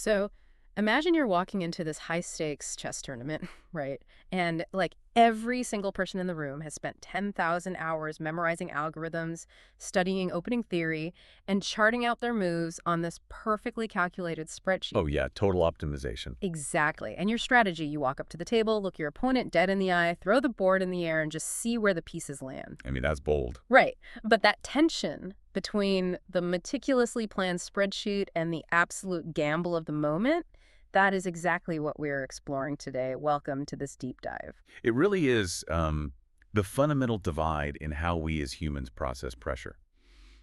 So imagine you're walking into this high-stakes chess tournament, right? And like every single person in the room has spent 10,000 hours memorizing algorithms, studying opening theory, and charting out their moves on this perfectly calculated spreadsheet. Oh yeah, total optimization. Exactly. And your strategy, you walk up to the table, look your opponent dead in the eye, throw the board in the air, and just see where the pieces land. I mean, that's bold. Right. But that tension between the meticulously planned spreadsheet and the absolute gamble of the moment, that is exactly what we're exploring today. Welcome to this deep dive. It really is the fundamental divide in how we as humans process pressure.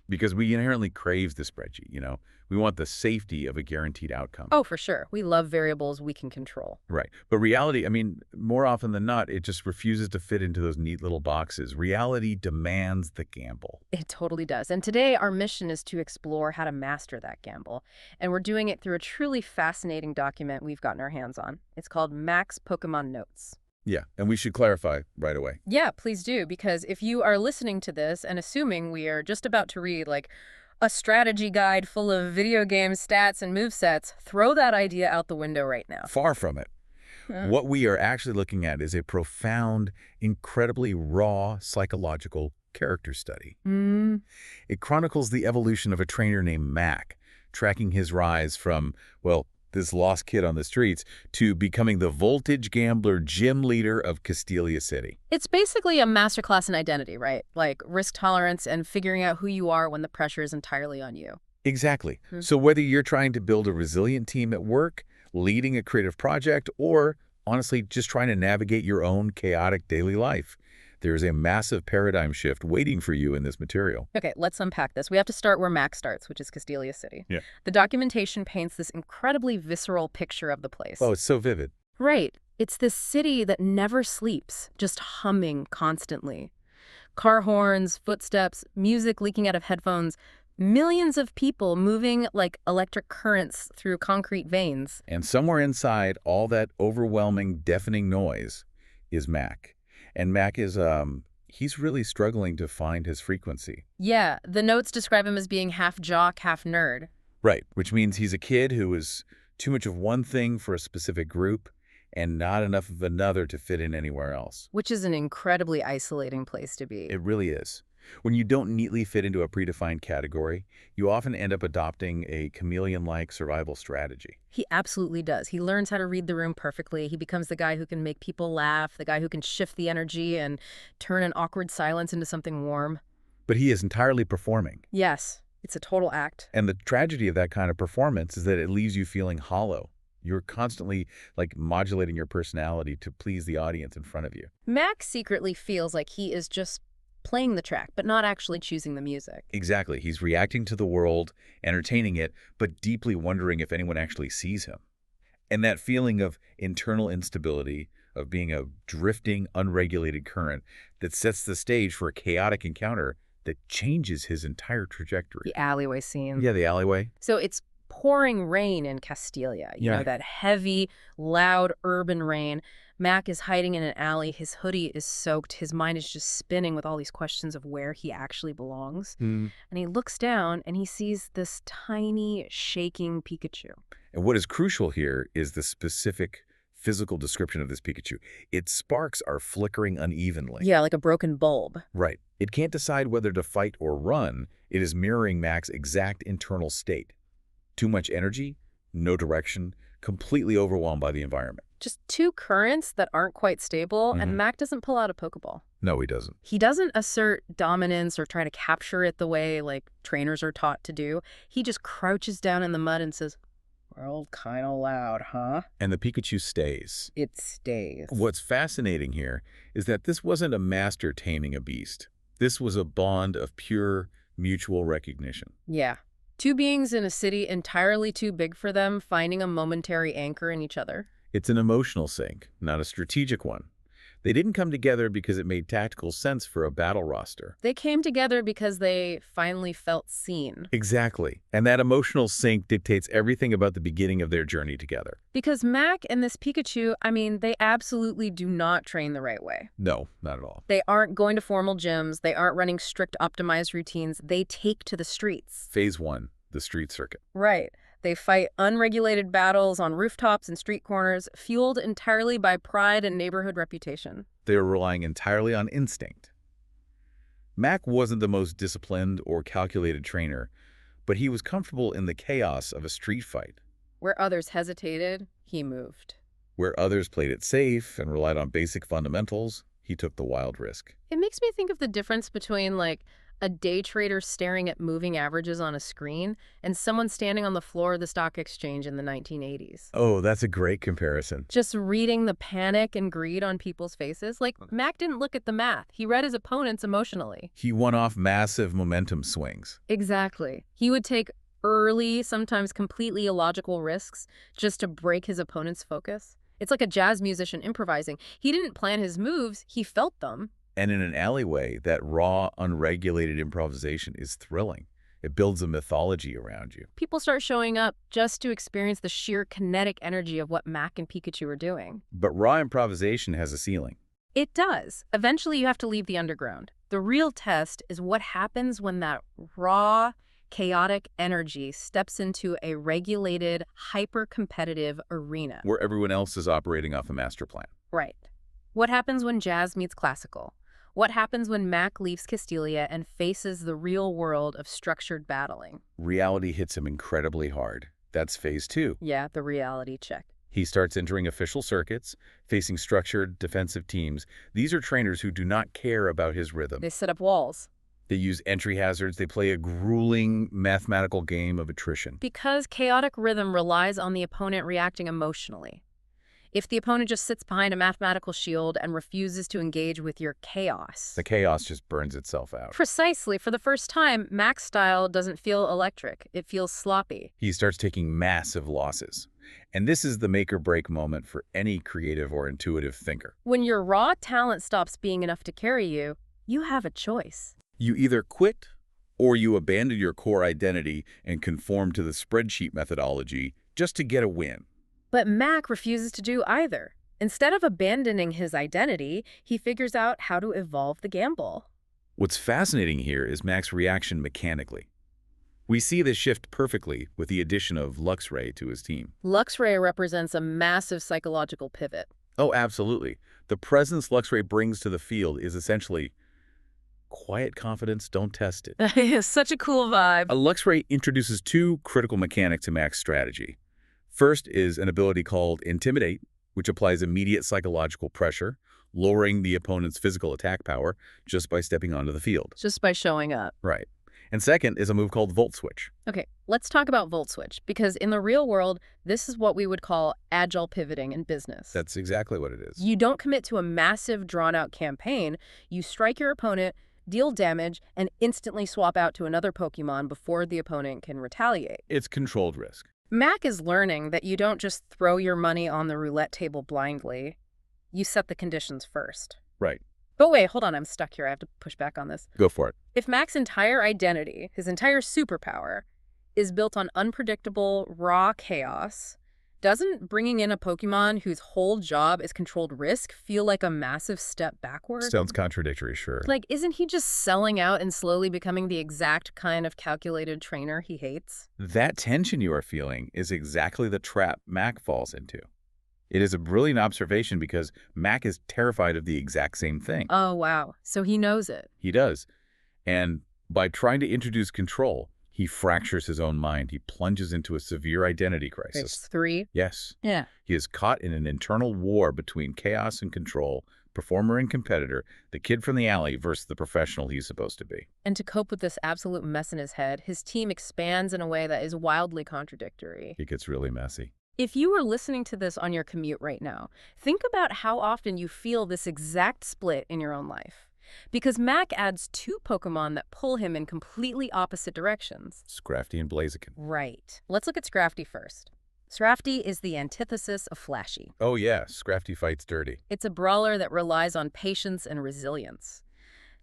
Because we inherently crave the spreadsheet, you know? We want the safety of a guaranteed outcome. Oh, for sure. We love variables we can control. Right. But reality, I mean, more often than not, it just refuses to fit into those neat little boxes. Reality demands the gamble. It totally does. And today our mission is to explore how to master that gamble. And we're doing it through a truly fascinating document we've gotten our hands on. It's called Mac's Pokémon Notes. Yeah, and we should clarify right away. Yeah, please do, because if you are listening to this and assuming we are just about to read, like, a strategy guide full of video game stats and movesets, throw that idea out the window right now. Far from it. What we are actually looking at is a profound, incredibly raw psychological character study. It chronicles the evolution of a trainer named Mac, tracking his rise from, well, this lost kid on the streets, to becoming the voltage gambler gym leader of Castelia City. It's basically a masterclass in identity, right? Like risk tolerance and figuring out who you are when the pressure is entirely on you. Exactly. So whether you're trying to build a resilient team at work, leading a creative project, or honestly just trying to navigate your own chaotic daily life, there's a massive paradigm shift waiting for you in this material. Okay, let's unpack this. We have to start where Mac starts, which is Castelia City. Yeah. The documentation paints this incredibly visceral picture of the place. Oh, it's so vivid. Right. It's this city that never sleeps, just humming constantly. Car horns, footsteps, music leaking out of headphones, millions of people moving like electric currents through concrete veins. And somewhere inside all that overwhelming, deafening noise is Mac. And Mac is, he's really struggling to find his frequency. Yeah, the notes describe him as being half jock, half nerd. Right, which means he's a kid who is too much of one thing for a specific group and not enough of another to fit in anywhere else. Which is an incredibly isolating place to be. It really is. When you don't neatly fit into a predefined category, you often end up adopting a chameleon-like survival strategy. He absolutely does. He learns how to read the room perfectly. He becomes the guy who can make people laugh, the guy who can shift the energy and turn an awkward silence into something warm. But he is entirely performing. Yes, it's a total act. And the tragedy of that kind of performance is that it leaves you feeling hollow. You're constantly, like, modulating your personality to please the audience in front of you. Mac secretly feels like he is just playing the track, but not actually choosing the music. Exactly. He's reacting to the world, entertaining it, but deeply wondering if anyone actually sees him. And that feeling of internal instability, of being a drifting, unregulated current that sets the stage for a chaotic encounter that changes his entire trajectory. The alleyway scene. Yeah, the alleyway. So it's pouring rain in Castelia, you know, that heavy, loud urban rain. Mac is hiding in an alley. His hoodie is soaked. His mind is just spinning with all these questions of where he actually belongs. And he looks down and he sees this tiny, shaking Pikachu. And what is crucial here is the specific physical description of this Pikachu. Its sparks are flickering unevenly. Yeah, like a broken bulb. Right. It can't decide whether to fight or run. It is mirroring Mac's exact internal state. Too much energy, no direction, completely overwhelmed by the environment. Just two currents that aren't quite stable, and Mac doesn't pull out a Pokeball. No, he doesn't. He doesn't assert dominance or try to capture it the way, like, trainers are taught to do. He just crouches down in the mud and says, "World kinda loud, huh?" And the Pikachu stays. It stays. What's fascinating here is that this wasn't a master taming a beast. This was a bond of pure mutual recognition. Yeah. Two beings in a city entirely too big for them, finding a momentary anchor in each other. It's an emotional sync, not a strategic one. They didn't come together because it made tactical sense for a battle roster. They came together because they finally felt seen. Exactly. And that emotional sync dictates everything about the beginning of their journey together. Because Mac and this Pikachu, I mean, they absolutely do not train the right way. No, not at all. They aren't going to formal gyms. They aren't running strict optimized routines. They take to the streets. Phase 1, the street circuit. Right. They fight unregulated battles on rooftops and street corners, fueled entirely by pride and neighborhood reputation. They are relying entirely on instinct. Mac wasn't the most disciplined or calculated trainer, but he was comfortable in the chaos of a street fight. Where others hesitated, he moved. Where others played it safe and relied on basic fundamentals, he took the wild risk. It makes me think of the difference between, like, a day trader staring at moving averages on a screen and someone standing on the floor of the stock exchange in the 1980s. Oh, that's a great comparison. Just reading the panic and greed on people's faces. Like, Mac didn't look at the math. He read his opponents emotionally. He won off massive momentum swings. Exactly. He would take early, sometimes completely illogical risks just to break his opponent's focus. It's like a jazz musician improvising. He didn't plan his moves, he felt them. And in an alleyway, that raw, unregulated improvisation is thrilling. It builds a mythology around you. People start showing up just to experience the sheer kinetic energy of what Mac and Pikachu are doing. But raw improvisation has a ceiling. It does. Eventually, you have to leave the underground. The real test is what happens when that raw, chaotic energy steps into a regulated, hyper-competitive arena. Where everyone else is operating off a master plan. Right. What happens when jazz meets classical? What happens when Mac leaves Castelia and faces the real world of structured battling? Reality hits him incredibly hard. That's phase 2. Yeah, the reality check. He starts entering official circuits, facing structured, defensive teams. These are trainers who do not care about his rhythm. They set up walls. They use entry hazards. They play a grueling mathematical game of attrition. Because chaotic rhythm relies on the opponent reacting emotionally. If the opponent just sits behind a mathematical shield and refuses to engage with your chaos, the chaos just burns itself out. Precisely. For the first time, Mac's style doesn't feel electric. It feels sloppy. He starts taking massive losses. And this is the make-or-break moment for any creative or intuitive thinker. When your raw talent stops being enough to carry you, you have a choice. You either quit or you abandon your core identity and conform to the spreadsheet methodology just to get a win. But Mac refuses to do either. Instead of abandoning his identity, he figures out how to evolve the gamble. What's fascinating here is Mac's reaction mechanically. We see this shift perfectly with the addition of Luxray to his team. Luxray represents a massive psychological pivot. Oh, absolutely. The presence Luxray brings to the field is essentially quiet confidence, don't test it. It's such a cool vibe. A Luxray introduces 2 critical mechanics to Mac's strategy. First is an ability called Intimidate, which applies immediate psychological pressure, lowering the opponent's physical attack power just by stepping onto the field. Just by showing up. Right. And second is a move called Volt Switch. Okay, let's talk about Volt Switch, because in the real world, this is what we would call agile pivoting in business. That's exactly what it is. You don't commit to a massive, drawn-out campaign. You strike your opponent, deal damage, and instantly swap out to another Pokémon before the opponent can retaliate. It's controlled risk. Mac is learning that you don't just throw your money on the roulette table blindly. You set the conditions first. Right. But wait, hold on, I'm stuck here. I have to push back on this. Go for it. If Mac's entire identity, his entire superpower, is built on unpredictable, raw chaos, doesn't bringing in a Pokemon whose whole job is controlled risk feel like a massive step backward? Sounds contradictory, sure. Like, isn't he just selling out and slowly becoming the exact kind of calculated trainer he hates? That tension you are feeling is exactly the trap Mac falls into. It is a brilliant observation because Mac is terrified of the exact same thing. Oh, wow. So he knows it. He does. And by trying to introduce control, he fractures his own mind. He plunges into a severe identity crisis. It's 3. Yes. Yeah. He is caught in an internal war between chaos and control, performer and competitor, the kid from the alley versus the professional he's supposed to be. And to cope with this absolute mess in his head, his team expands in a way that is wildly contradictory. It gets really messy. If you were listening to this on your commute right now, think about how often you feel this exact split in your own life. Because Mac adds 2 Pokemon that pull him in completely opposite directions. Scrafty and Blaziken. Right. Let's look at Scrafty first. Scrafty is the antithesis of flashy. Oh yeah, Scrafty fights dirty. It's a brawler that relies on patience and resilience.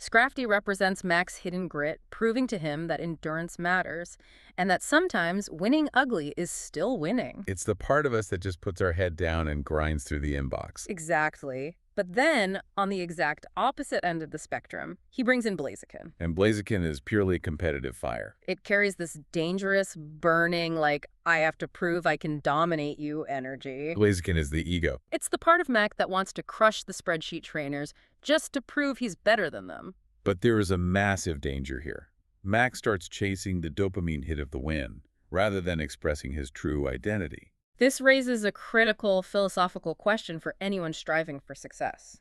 Scrafty represents Mac's hidden grit, proving to him that endurance matters, and that sometimes winning ugly is still winning. It's the part of us that just puts our head down and grinds through the inbox. Exactly. But then, on the exact opposite end of the spectrum, he brings in Blaziken. And Blaziken is purely competitive fire. It carries this dangerous, burning, like, I have to prove I can dominate you energy. Blaziken is the ego. It's the part of Mac that wants to crush the spreadsheet trainers just to prove he's better than them. But there is a massive danger here. Mac starts chasing the dopamine hit of the win, rather than expressing his true identity. This raises a critical philosophical question for anyone striving for success.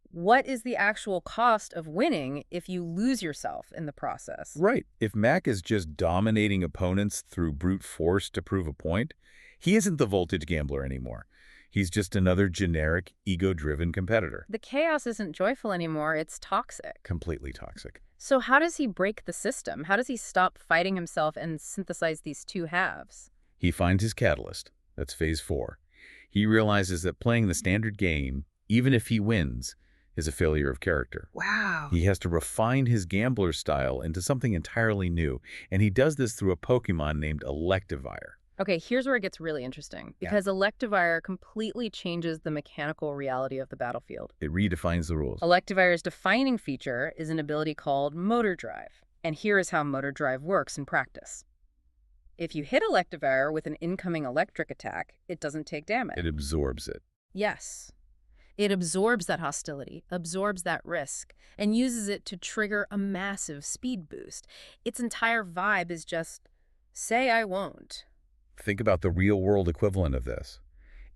What is the actual cost of winning if you lose yourself in the process? Right. If Mac is just dominating opponents through brute force to prove a point, he isn't the voltage gambler anymore. He's just another generic, ego-driven competitor. The chaos isn't joyful anymore, it's toxic. Completely toxic. So how does he break the system? How does he stop fighting himself and synthesize these two halves? He finds his catalyst. That's phase 4. He realizes that playing the standard game, even if he wins, is a failure of character. Wow. He has to refine his gambler style into something entirely new, and he does this through a Pokémon named Electivire. Okay, here's where it gets really interesting, because Electivire completely changes the mechanical reality of the battlefield. It redefines the rules. Electivire's defining feature is an ability called Motor Drive, and here is how Motor Drive works in practice. If you hit Electivire with an incoming electric attack, it doesn't take damage. It absorbs it. Yes. It absorbs that hostility, absorbs that risk, and uses it to trigger a massive speed boost. Its entire vibe is just, say I won't. Think about the real-world equivalent of this.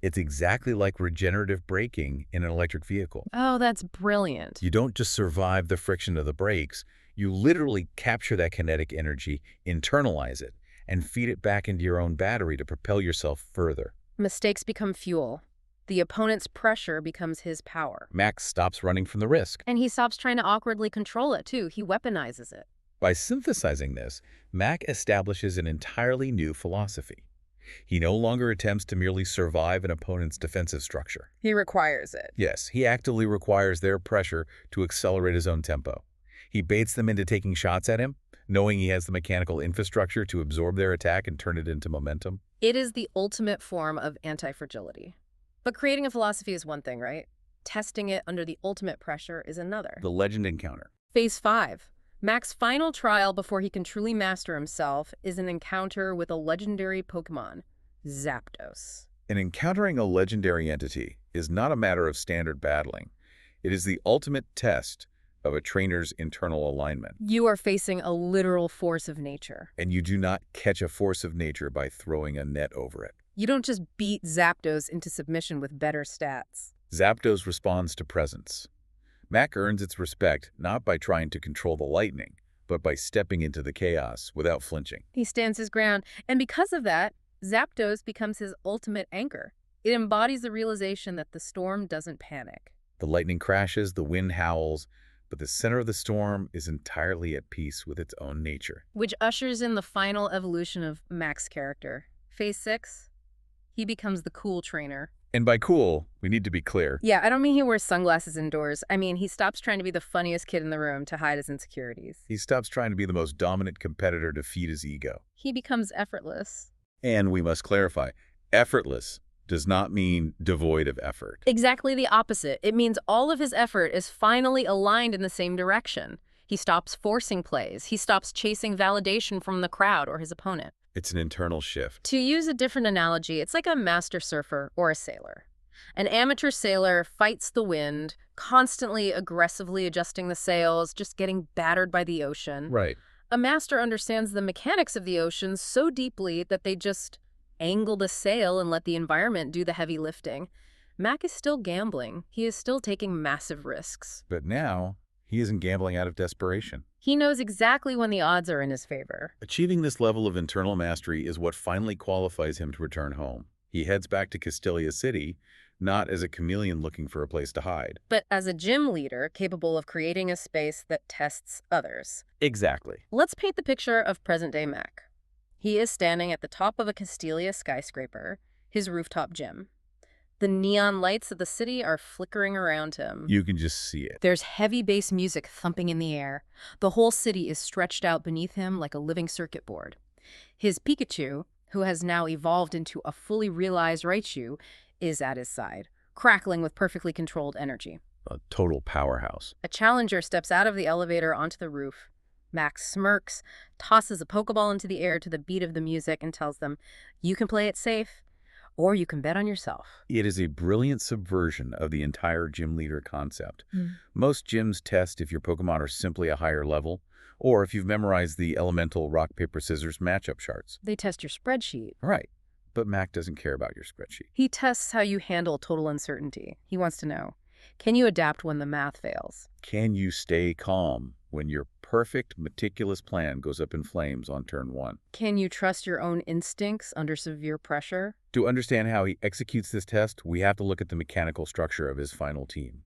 It's exactly like regenerative braking in an electric vehicle. Oh, that's brilliant. You don't just survive the friction of the brakes. You literally capture that kinetic energy, internalize it, and feed it back into your own battery to propel yourself further. Mistakes become fuel. The opponent's pressure becomes his power. Max stops running from the risk. And he stops trying to awkwardly control it, too. He weaponizes it. By synthesizing this, Mac establishes an entirely new philosophy. He no longer attempts to merely survive an opponent's defensive structure. He requires it. Yes, he actively requires their pressure to accelerate his own tempo. He baits them into taking shots at him, knowing he has the mechanical infrastructure to absorb their attack and turn it into momentum. It is the ultimate form of anti-fragility. But creating a philosophy is one thing, right? Testing it under the ultimate pressure is another. The legend encounter. Phase 5. Mac's final trial before he can truly master himself is an encounter with a legendary Pokémon, Zapdos. And encountering a legendary entity is not a matter of standard battling. It is the ultimate test of a trainer's internal alignment. You are facing a literal force of nature. And you do not catch a force of nature by throwing a net over it. You don't just beat Zapdos into submission with better stats. Zapdos responds to presence. Mac earns its respect not by trying to control the lightning, but by stepping into the chaos without flinching. He stands his ground, and because of that, Zapdos becomes his ultimate anchor. It embodies the realization that the storm doesn't panic. The lightning crashes, the wind howls, but the center of the storm is entirely at peace with its own nature. Which ushers in the final evolution of Mac's character. Phase 6, he becomes the cool trainer. And by cool, we need to be clear. Yeah, I don't mean he wears sunglasses indoors. I mean, he stops trying to be the funniest kid in the room to hide his insecurities. He stops trying to be the most dominant competitor to feed his ego. He becomes effortless. And we must clarify, effortless does not mean devoid of effort. Exactly the opposite. It means all of his effort is finally aligned in the same direction. He stops forcing plays. He stops chasing validation from the crowd or his opponent. It's an internal shift. To use a different analogy, it's like a master surfer or a sailor. An amateur sailor fights the wind, constantly aggressively adjusting the sails, just getting battered by the ocean. Right. A master understands the mechanics of the ocean so deeply that they just angle the sail and let the environment do the heavy lifting. Mac is still gambling. He is still taking massive risks. But now, he isn't gambling out of desperation. He knows exactly when the odds are in his favor. Achieving this level of internal mastery is what finally qualifies him to return home. He heads back to Castelia City, not as a chameleon looking for a place to hide, but as a gym leader capable of creating a space that tests others. Exactly. Let's paint the picture of present-day Mac. He is standing at the top of a Castelia skyscraper, his rooftop gym. The neon lights of the city are flickering around him. You can just see it. There's heavy bass music thumping in the air. The whole city is stretched out beneath him like a living circuit board. His Pikachu, who has now evolved into a fully realized Raichu, is at his side, crackling with perfectly controlled energy. A total powerhouse. A challenger steps out of the elevator onto the roof. Max smirks, tosses a Pokeball into the air to the beat of the music, and tells them, "You can play it safe, or you can bet on yourself." It is a brilliant subversion of the entire gym leader concept. Most gyms test if your Pokemon are simply a higher level, or if you've memorized the elemental rock, paper, scissors matchup charts. They test your spreadsheet. Right. But Mac doesn't care about your spreadsheet. He tests how you handle total uncertainty. He wants to know, can you adapt when the math fails? Can you stay calm when your perfect, meticulous plan goes up in flames on turn 1? Can you trust your own instincts under severe pressure? To understand how he executes this test, we have to look at the mechanical structure of his final team.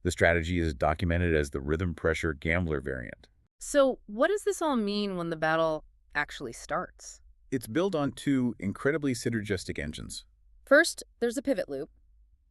The strategy is documented as the rhythm pressure gambler variant. So what does this all mean when the battle actually starts? It's built on 2 incredibly synergistic engines. First, there's a pivot loop.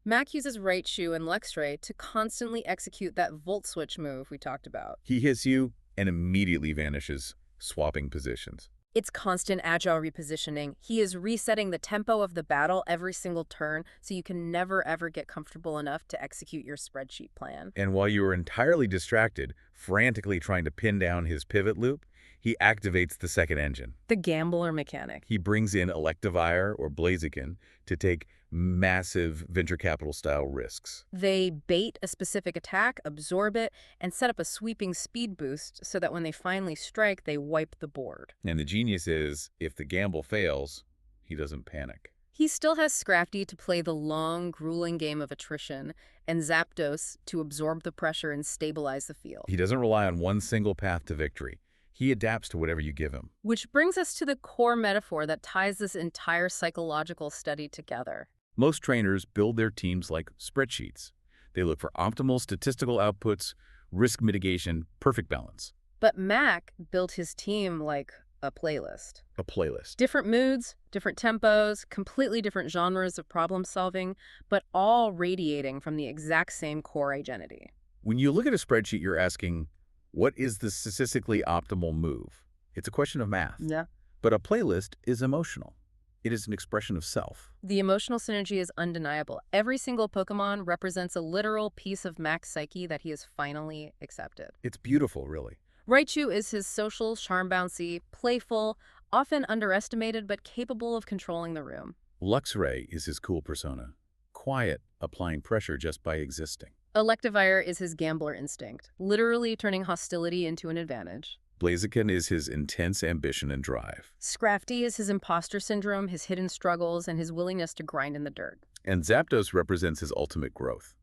Mac uses Raichu and Luxray to constantly execute that Volt Switch move we talked about. He hits you and immediately vanishes, swapping positions. It's constant agile repositioning. He is resetting the tempo of the battle every single turn, so you can never ever get comfortable enough to execute your spreadsheet plan. And while you are entirely distracted, frantically trying to pin down his pivot loop, he activates the second engine. The gambler mechanic. He brings in Electivire or Blaziken to take massive venture capital-style risks. They bait a specific attack, absorb it, and set up a sweeping speed boost so that when they finally strike, they wipe the board. And the genius is, if the gamble fails, he doesn't panic. He still has Scrafty to play the long, grueling game of attrition, and Zapdos to absorb the pressure and stabilize the field. He doesn't rely on one single path to victory. He adapts to whatever you give him. Which brings us to the core metaphor that ties this entire psychological study together. Most trainers build their teams like spreadsheets. They look for optimal statistical outputs, risk mitigation, perfect balance. But Mac built his team like a playlist. A playlist. Different moods, different tempos, completely different genres of problem solving, but all radiating from the exact same core identity. When you look at a spreadsheet, you're asking, what is the statistically optimal move? It's a question of math. Yeah. But a playlist is emotional. It is an expression of self. The emotional synergy is undeniable. Every single Pokemon represents a literal piece of Mac's psyche that he has finally accepted. It's beautiful, really. Raichu is his social, charm-bouncy, playful, often underestimated but capable of controlling the room. Luxray is his cool persona. Quiet, applying pressure just by existing. Electivire is his gambler instinct, literally turning hostility into an advantage. Blaziken is his intense ambition and drive. Scrafty is his imposter syndrome, his hidden struggles, and his willingness to grind in the dirt. And Zapdos represents his ultimate growth,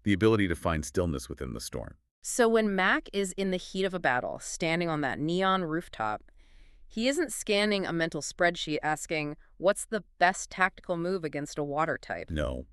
the ability to find stillness within the storm. So when Mac is in the heat of a battle, standing on that neon rooftop, he isn't scanning a mental spreadsheet asking, what's the best tactical move against a water type? No.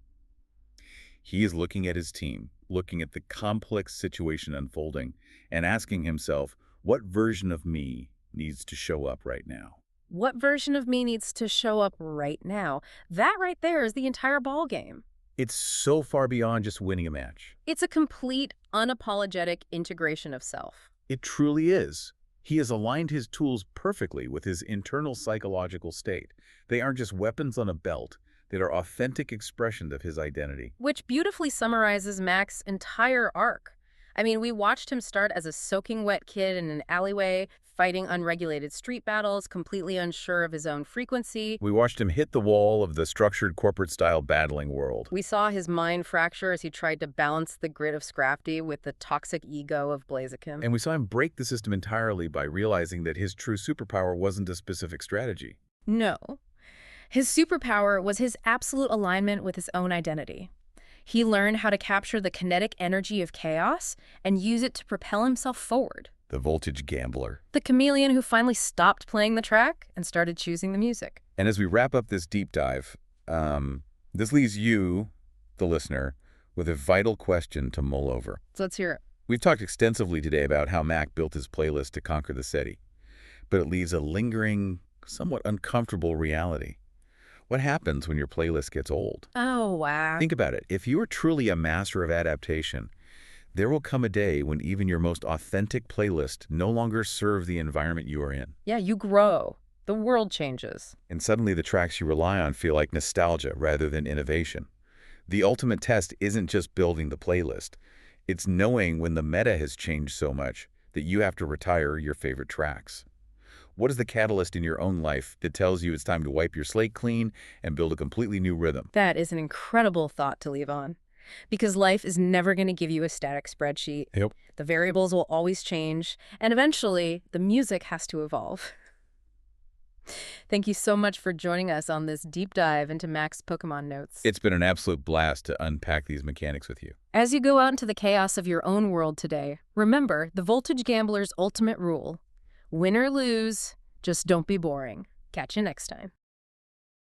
He is looking at his team, looking at the complex situation unfolding, and asking himself, what version of me needs to show up right now? What version of me needs to show up right now? That right there is the entire ball game. It's so far beyond just winning a match. It's a complete, unapologetic integration of self. It truly is. He has aligned his tools perfectly with his internal psychological state. They aren't just weapons on a belt. They are authentic expressions of his identity. Which beautifully summarizes Mac's entire arc. I mean, we watched him start as a soaking wet kid in an alleyway, fighting unregulated street battles, completely unsure of his own frequency. We watched him hit the wall of the structured corporate-style battling world. We saw his mind fracture as he tried to balance the grit of Scrafty with the toxic ego of Blaziken. And we saw him break the system entirely by realizing that his true superpower wasn't a specific strategy. No. His superpower was his absolute alignment with his own identity. He learned how to capture the kinetic energy of chaos and use it to propel himself forward. The voltage gambler. The chameleon who finally stopped playing the track and started choosing the music. And as we wrap up this deep dive, this leaves you, the listener, with a vital question to mull over. So let's hear it. We've talked extensively today about how Mac built his playlist to conquer the city, but it leaves a lingering, somewhat uncomfortable reality. What happens when your playlist gets old? Oh, wow. Think about it. If you are truly a master of adaptation, there will come a day when even your most authentic playlist no longer serve the environment you are in. Yeah, you grow. The world changes. And suddenly the tracks you rely on feel like nostalgia rather than innovation. The ultimate test isn't just building the playlist. It's knowing when the meta has changed so much that you have to retire your favorite tracks. What is the catalyst in your own life that tells you it's time to wipe your slate clean and build a completely new rhythm? That is an incredible thought to leave on. Because life is never going to give you a static spreadsheet. Yep. The variables will always change, and eventually, the music has to evolve. Thank you so much for joining us on this deep dive into Mac's Pokémon notes. It's been an absolute blast to unpack these mechanics with you. As you go out into the chaos of your own world today, remember the Voltage Gambler's ultimate rule. Win or lose, just don't be boring. Catch you next time.